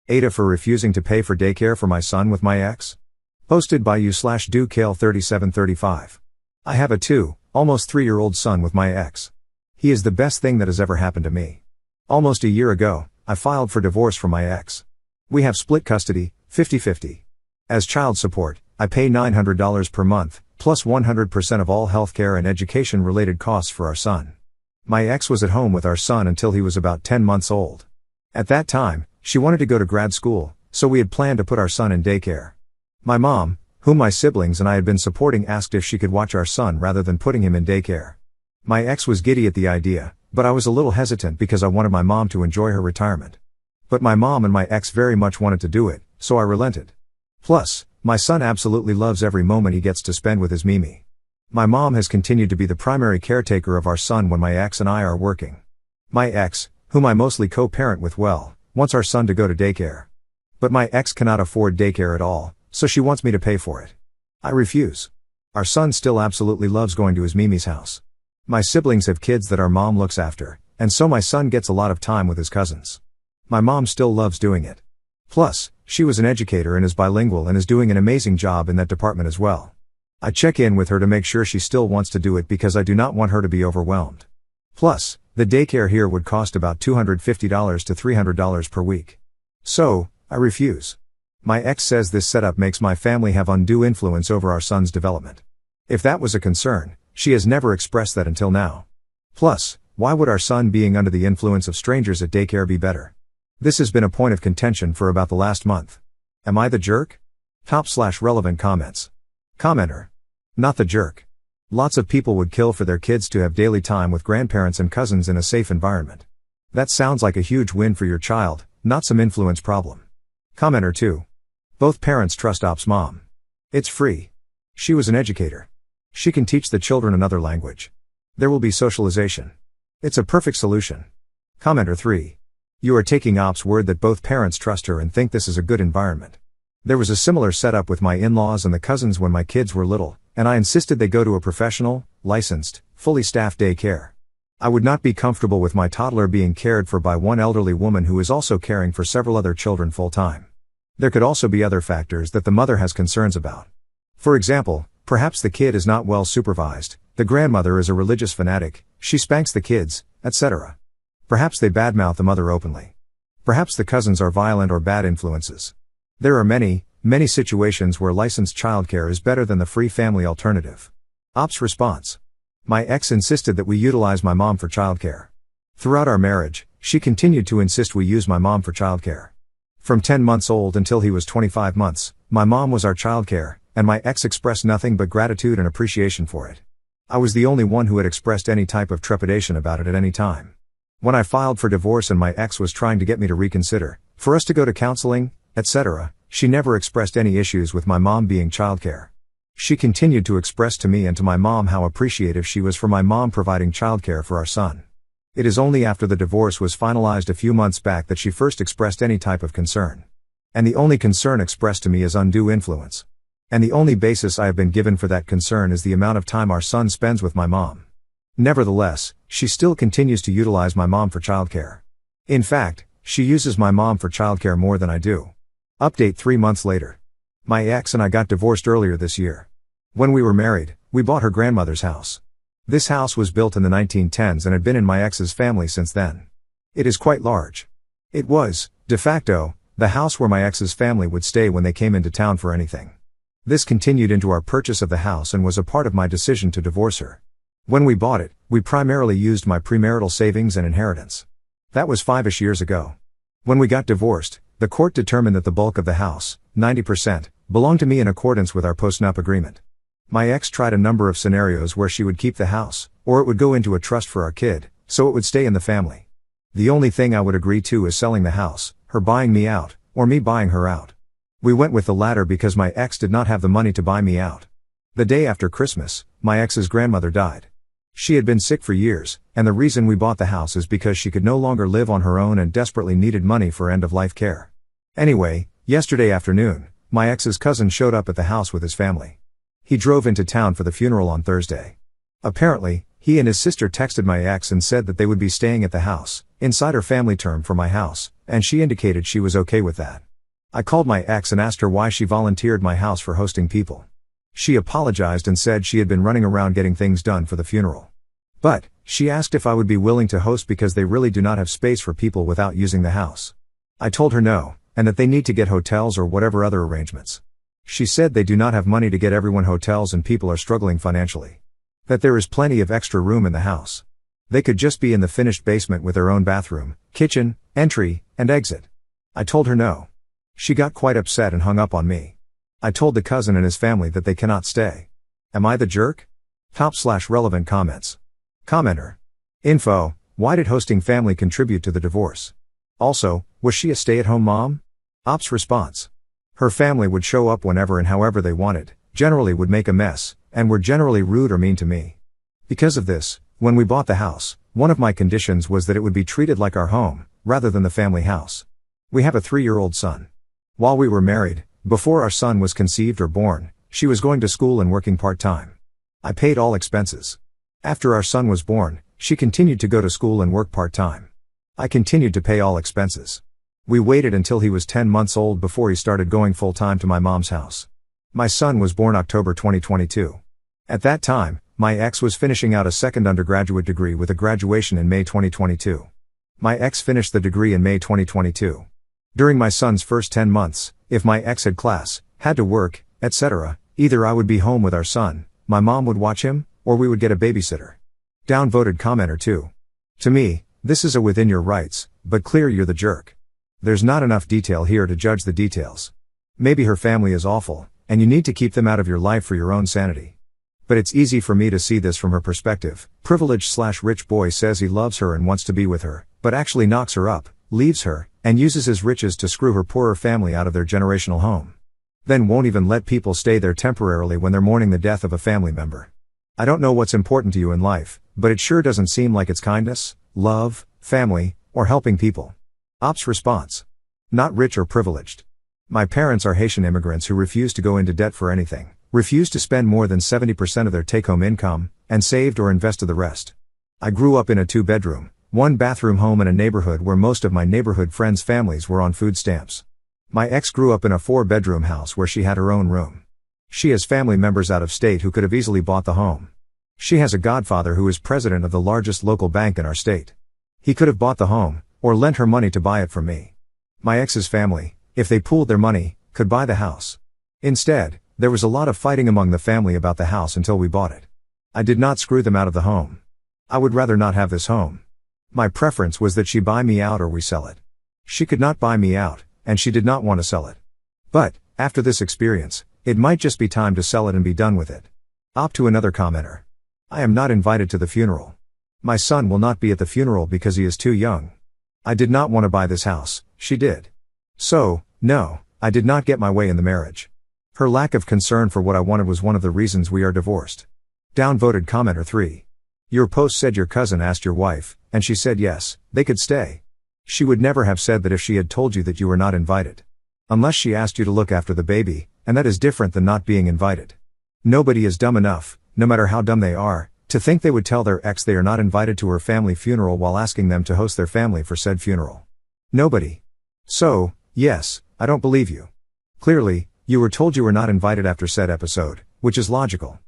AITAH for refusing to pay for daycare for my son with my ex? Posted by you/DoKale3735. I have a almost 3-year-old son with my ex. He is the best thing that has ever happened to me. Almost a year ago, I filed for divorce from my ex. We have split custody, 50-50. As child support, I pay $900 per month, plus 100% of all healthcare and education-related costs for our son. My ex was at home with our son until he was about 10 months old. At that time, she wanted to go to grad school, so we had planned to put our son in daycare. My mom, whom my siblings and I had been supporting, asked if she could watch our son rather than putting him in daycare. My ex was giddy at the idea, but I was a little hesitant because I wanted my mom to enjoy her retirement. But my mom and my ex very much wanted to do it, so I relented. Plus, my son absolutely loves every moment he gets to spend with his Mimi. My mom has continued to be the primary caretaker of our son when my ex and I are working. My ex, whom I mostly co-parent with, wants our son to go to daycare. But my ex cannot afford daycare at all, so she wants me to pay for it. I refuse. Our son still absolutely loves going to his Mimi's house. My siblings have kids that our mom looks after, and so my son gets a lot of time with his cousins. My mom still loves doing it. Plus, she was an educator and is bilingual and is doing an amazing job in that department as well. I check in with her to make sure she still wants to do it because I do not want her to be overwhelmed. Plus, the daycare here would cost about $250 to $300 per week. So, I refuse. My ex says this setup makes my family have undue influence over our son's development. If that was a concern, she has never expressed that until now. Plus, why would our son being under the influence of strangers at daycare be better? This has been a point of contention for about the last month. Am I the jerk? /relevant comments. Commenter. Not the jerk. Lots of people would kill for their kids to have daily time with grandparents and cousins in a safe environment. That sounds like a huge win for your child, not some influence problem. Commenter 2. Both parents trust Op's mom. It's free. She was an educator. She can teach the children another language. There will be socialization. It's a perfect solution. Commenter 3. You are taking Op's word that both parents trust her and think this is a good environment. There was a similar setup with my in-laws and the cousins when my kids were little, and I insisted they go to a professional, licensed, fully staffed daycare. I would not be comfortable with my toddler being cared for by one elderly woman who is also caring for several other children full-time. There could also be other factors that the mother has concerns about. For example, perhaps the kid is not well supervised, the grandmother is a religious fanatic, she spanks the kids, etc. Perhaps they badmouth the mother openly. Perhaps the cousins are violent or bad influences. There are many situations where licensed childcare is better than the free family alternative. Op's response. My ex insisted that we utilize my mom for childcare. Throughout our marriage, she continued to insist we use my mom for childcare. From 10 months old until he was 25 months, my mom was our childcare, and my ex expressed nothing but gratitude and appreciation for it. I was the only one who had expressed any type of trepidation about it at any time. When I filed for divorce and my ex was trying to get me to reconsider, for us to go to counseling, etc., she never expressed any issues with my mom being childcare. She continued to express to me and to my mom how appreciative she was for my mom providing childcare for our son. It is only after the divorce was finalized a few months back that she first expressed any type of concern. And the only concern expressed to me is undue influence. And the only basis I have been given for that concern is the amount of time our son spends with my mom. Nevertheless, she still continues to utilize my mom for childcare. In fact, she uses my mom for childcare more than I do. Update 3 months later. My ex and I got divorced earlier this year. When we were married, we bought her grandmother's house. This house was built in the 1910s and had been in my ex's family since then. It is quite large. It was, de facto, the house where my ex's family would stay when they came into town for anything. This continued into our purchase of the house and was a part of my decision to divorce her. When we bought it, we primarily used my premarital savings and inheritance. That was 5-ish years ago. When we got divorced, the court determined that the bulk of the house, 90%, belonged to me in accordance with our post-nup agreement. My ex tried a number of scenarios where she would keep the house, or it would go into a trust for our kid, so it would stay in the family. The only thing I would agree to is selling the house, her buying me out, or me buying her out. We went with the latter because my ex did not have the money to buy me out. The day after Christmas, my ex's grandmother died. She had been sick for years, and the reason we bought the house is because she could no longer live on her own and desperately needed money for end-of-life care. Anyway, yesterday afternoon, my ex's cousin showed up at the house with his family. He drove into town for the funeral on Thursday. Apparently, he and his sister texted my ex and said that they would be staying at the house, insider family term for my house, and she indicated she was okay with that. I called my ex and asked her why she volunteered my house for hosting people. She apologized and said she had been running around getting things done for the funeral. But, she asked if I would be willing to host because they really do not have space for people without using the house. I told her no, and that they need to get hotels or whatever other arrangements. She said they do not have money to get everyone hotels and people are struggling financially. That there is plenty of extra room in the house. They could just be in the finished basement with their own bathroom, kitchen, entry, and exit. I told her no. She got quite upset and hung up on me. I told the cousin and his family that they cannot stay. Am I the jerk? Top/relevant comments. Commenter. Info, why did hosting family contribute to the divorce? Also, was she a stay-at-home mom? Ops response. Her family would show up whenever and however they wanted, generally would make a mess, and were generally rude or mean to me. Because of this, when we bought the house, one of my conditions was that it would be treated like our home, rather than the family house. We have a 3-year-old son. While we were married, before our son was conceived or born, she was going to school and working part-time. I paid all expenses. After our son was born, she continued to go to school and work part-time. I continued to pay all expenses. We waited until he was 10 months old before he started going full-time to my mom's house. My son was born October 2022. At that time, my ex was finishing out a second undergraduate degree with a graduation in May 2022. My ex finished the degree in May 2022. During my son's first 10 months, if my ex had class, had to work, etc., either I would be home with our son, my mom would watch him, or we would get a babysitter. Downvoted commenter 2. To me, this is a within your rights, but clear you're the jerk. There's not enough detail here to judge the details. Maybe her family is awful, and you need to keep them out of your life for your own sanity. But it's easy for me to see this from her perspective. Privileged/rich boy says he loves her and wants to be with her, but actually knocks her up, leaves her, and uses his riches to screw her poorer family out of their generational home. Then won't even let people stay there temporarily when they're mourning the death of a family member. I don't know what's important to you in life, but it sure doesn't seem like it's kindness, love, family, or helping people. Ops response. Not rich or privileged. My parents are Haitian immigrants who refuse to go into debt for anything, refuse to spend more than 70% of their take-home income, and saved or invested the rest. I grew up in a 2-bedroom, 1-bathroom home in a neighborhood where most of my neighborhood friends' families were on food stamps. My ex grew up in a 4-bedroom house where she had her own room. She has family members out of state who could have easily bought the home. She has a godfather who is president of the largest local bank in our state. He could have bought the home, or lent her money to buy it from me. My ex's family, if they pooled their money, could buy the house. Instead, there was a lot of fighting among the family about the house until we bought it. I did not screw them out of the home. I would rather not have this home. My preference was that she buy me out or we sell it. She could not buy me out, and she did not want to sell it. But, after this experience, it might just be time to sell it and be done with it. Op to another commenter. I am not invited to the funeral. My son will not be at the funeral because he is too young. I did not want to buy this house, she did. So, no, I did not get my way in the marriage. Her lack of concern for what I wanted was one of the reasons we are divorced. Downvoted commenter 3. Your post said your cousin asked your wife, and she said yes, they could stay. She would never have said that if she had told you that you were not invited. Unless she asked you to look after the baby, and that is different than not being invited. Nobody is dumb enough, no matter how dumb they are, to think they would tell their ex they are not invited to her family funeral while asking them to host their family for said funeral. Nobody. So, yes, I don't believe you. Clearly, you were told you were not invited after said episode, which is logical.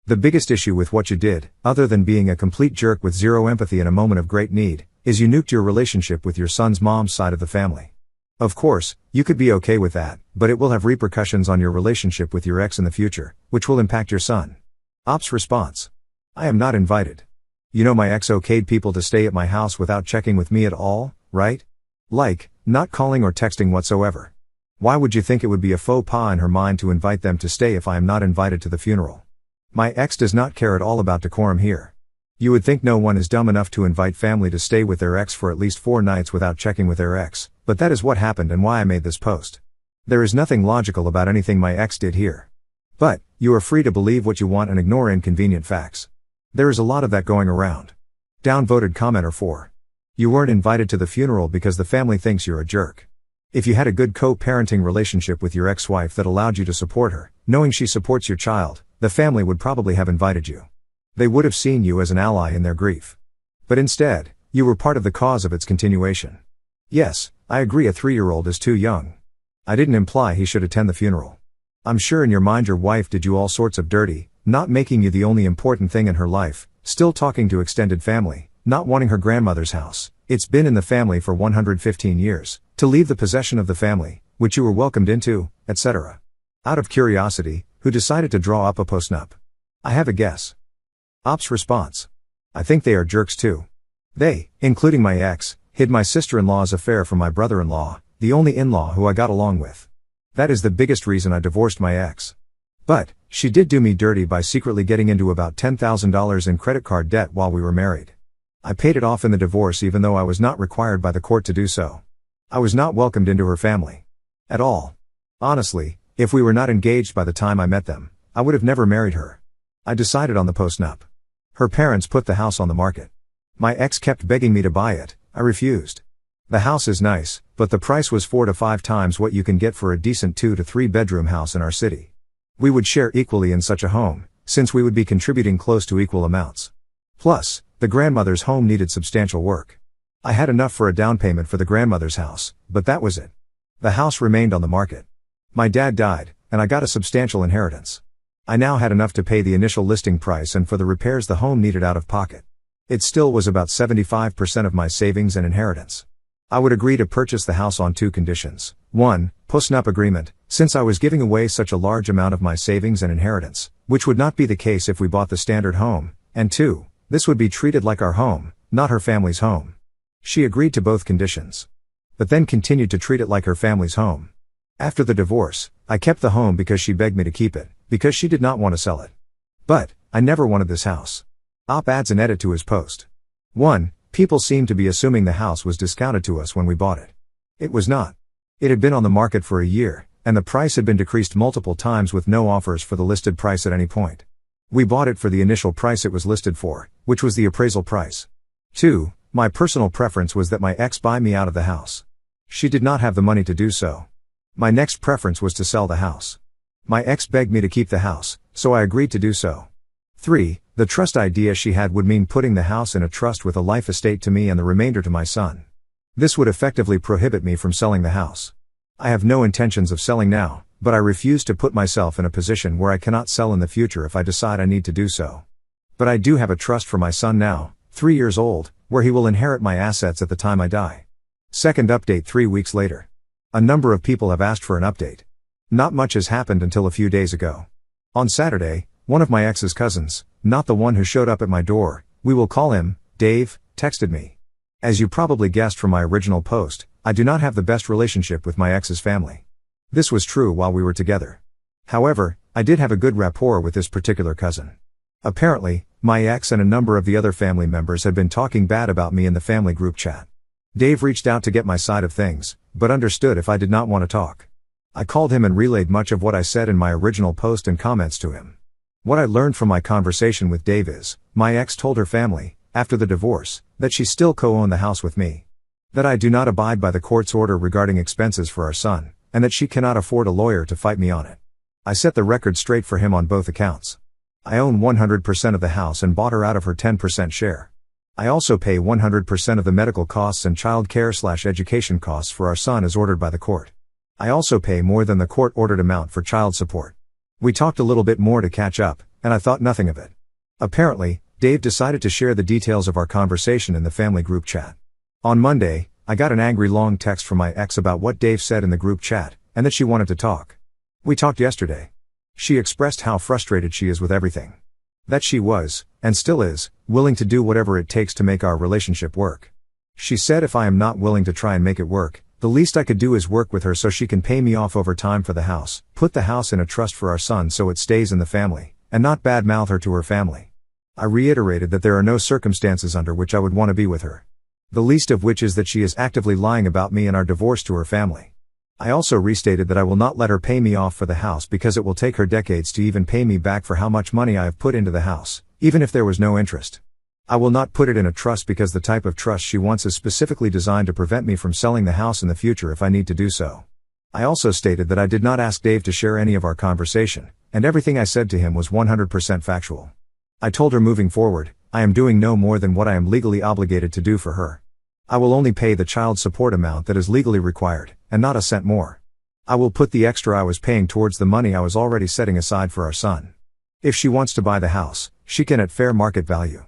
The biggest issue with what you did, other than being a complete jerk with zero empathy in a moment of great need, is you nuked your relationship with your son's mom's side of the family. Of course, you could be okay with that, but it will have repercussions on your relationship with your ex in the future, which will impact your son. Ops response. I am not invited. You know my ex okayed people to stay at my house without checking with me at all, right? Like, not calling or texting whatsoever. Why would you think it would be a faux pas in her mind to invite them to stay if I am not invited to the funeral? My ex does not care at all about decorum here. You would think no one is dumb enough to invite family to stay with their ex for at least 4 nights without checking with their ex, but that is what happened and why I made this post. There is nothing logical about anything my ex did here. But, you are free to believe what you want and ignore inconvenient facts. There is a lot of that going around. Downvoted commenter 4. You weren't invited to the funeral because the family thinks you're a jerk. If you had a good co-parenting relationship with your ex-wife that allowed you to support her, knowing she supports your child, the family would probably have invited you. They would have seen you as an ally in their grief. But instead, you were part of the cause of its continuation. Yes, I agree a 3-year-old is too young. I didn't imply he should attend the funeral. I'm sure in your mind your wife did you all sorts of dirty, not making you the only important thing in her life, still talking to extended family, not wanting her grandmother's house, it's been in the family for 115 years, to leave the possession of the family, which you were welcomed into, etc. Out of curiosity, who decided to draw up a postnup? I have a guess. Op's response. I think they are jerks too. They, including my ex, hid my sister-in-law's affair from my brother-in-law, the only in-law who I got along with. That is the biggest reason I divorced my ex. But, she did do me dirty by secretly getting into about $10,000 in credit card debt while we were married. I paid it off in the divorce even though I was not required by the court to do so. I was not welcomed into her family. At all. Honestly, if we were not engaged by the time I met them, I would have never married her. I decided on the postnup. Her parents put the house on the market. My ex kept begging me to buy it, I refused. The house is nice, but the price was 4 to 5 times what you can get for a decent 2 to 3 bedroom house in our city. We would share equally in such a home, since we would be contributing close to equal amounts. Plus, the grandmother's home needed substantial work. I had enough for a down payment for the grandmother's house, but that was it. The house remained on the market. My dad died, and I got a substantial inheritance. I now had enough to pay the initial listing price and for the repairs the home needed out of pocket. It still was about 75% of my savings and inheritance. I would agree to purchase the house on 2 conditions. 1, postnup agreement, since I was giving away such a large amount of my savings and inheritance, which would not be the case if we bought the standard home, and 2, this would be treated like our home, not her family's home. She agreed to both conditions. But then continued to treat it like her family's home. After the divorce, I kept the home because she begged me to keep it, because she did not want to sell it. But, I never wanted this house. Op adds an edit to his post. 1. People seem to be assuming the house was discounted to us when we bought it. It was not. It had been on the market for a year, and the price had been decreased multiple times with no offers for the listed price at any point. We bought it for the initial price it was listed for, which was the appraisal price. 2. My personal preference was that my ex buy me out of the house. She did not have the money to do so. My next preference was to sell the house. My ex begged me to keep the house, so I agreed to do so. 3. The trust idea she had would mean putting the house in a trust with a life estate to me and the remainder to my son. This would effectively prohibit me from selling the house. I have no intentions of selling now, but I refuse to put myself in a position where I cannot sell in the future if I decide I need to do so. But I do have a trust for my son now, 3 years old, where he will inherit my assets at the time I die. Second update 3 weeks later. A number of people have asked for an update. Not much has happened until a few days ago. On Saturday, one of my ex's cousins, not the one who showed up at my door, we will call him, Dave, texted me. As you probably guessed from my original post, I do not have the best relationship with my ex's family. This was true while we were together. However, I did have a good rapport with this particular cousin. Apparently, my ex and a number of the other family members had been talking bad about me in the family group chat. Dave reached out to get my side of things, but understood if I did not want to talk. I called him and relayed much of what I said in my original post and comments to him. What I learned from my conversation with Dave is, my ex told her family, after the divorce, that she still co-owned the house with me. That I do not abide by the court's order regarding expenses for our son, and that she cannot afford a lawyer to fight me on it. I set the record straight for him on both accounts. I own 100% of the house and bought her out of her 10% share. I also pay 100% of the medical costs and child care/education costs for our son as ordered by the court. I also pay more than the court-ordered amount for child support. We talked a little bit more to catch up, and I thought nothing of it. Apparently, Dave decided to share the details of our conversation in the family group chat. On Monday, I got an angry long text from my ex about what Dave said in the group chat, and that she wanted to talk. We talked yesterday. She expressed how frustrated she is with everything. That she was, and still is, willing to do whatever it takes to make our relationship work. She said if I am not willing to try and make it work, the least I could do is work with her so she can pay me off over time for the house, put the house in a trust for our son so it stays in the family, and not badmouth her to her family. I reiterated that there are no circumstances under which I would want to be with her. The least of which is that she is actively lying about me and our divorce to her family. I also restated that I will not let her pay me off for the house because it will take her decades to even pay me back for how much money I have put into the house, even if there was no interest. I will not put it in a trust because the type of trust she wants is specifically designed to prevent me from selling the house in the future if I need to do so. I also stated that I did not ask Dave to share any of our conversation, and everything I said to him was 100% factual. I told her moving forward, I am doing no more than what I am legally obligated to do for her. I will only pay the child support amount that is legally required, and not a cent more. I will put the extra I was paying towards the money I was already setting aside for our son. If she wants to buy the house, she can at fair market value.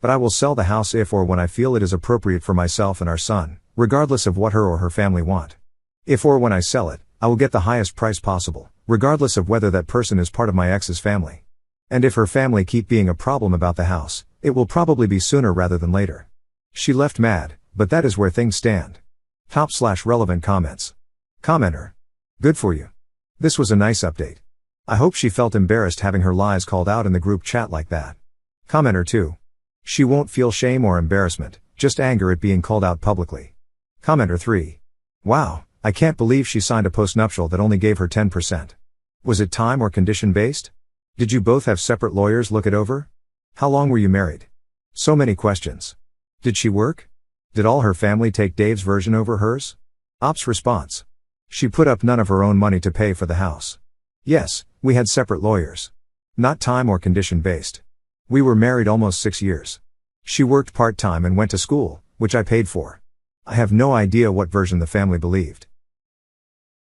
But I will sell the house if or when I feel it is appropriate for myself and our son, regardless of what her or her family want. If or when I sell it, I will get the highest price possible, regardless of whether that person is part of my ex's family. And if her family keep being a problem about the house, it will probably be sooner rather than later. She left mad, but that is where things stand. Top/relevant comments. Commenter. Good for you. This was a nice update. I hope she felt embarrassed having her lies called out in the group chat like that. Commenter 2. She won't feel shame or embarrassment, just anger at being called out publicly. Commenter 3. Wow, I can't believe she signed a postnuptial that only gave her 10%. Was it time or condition based? Did you both have separate lawyers look it over? How long were you married? So many questions. Did she work? Did all her family take Dave's version over hers? Ops response. She put up none of her own money to pay for the house. Yes, we had separate lawyers. Not time or condition based. We were married almost 6 years. She worked part-time and went to school, which I paid for. I have no idea what version the family believed.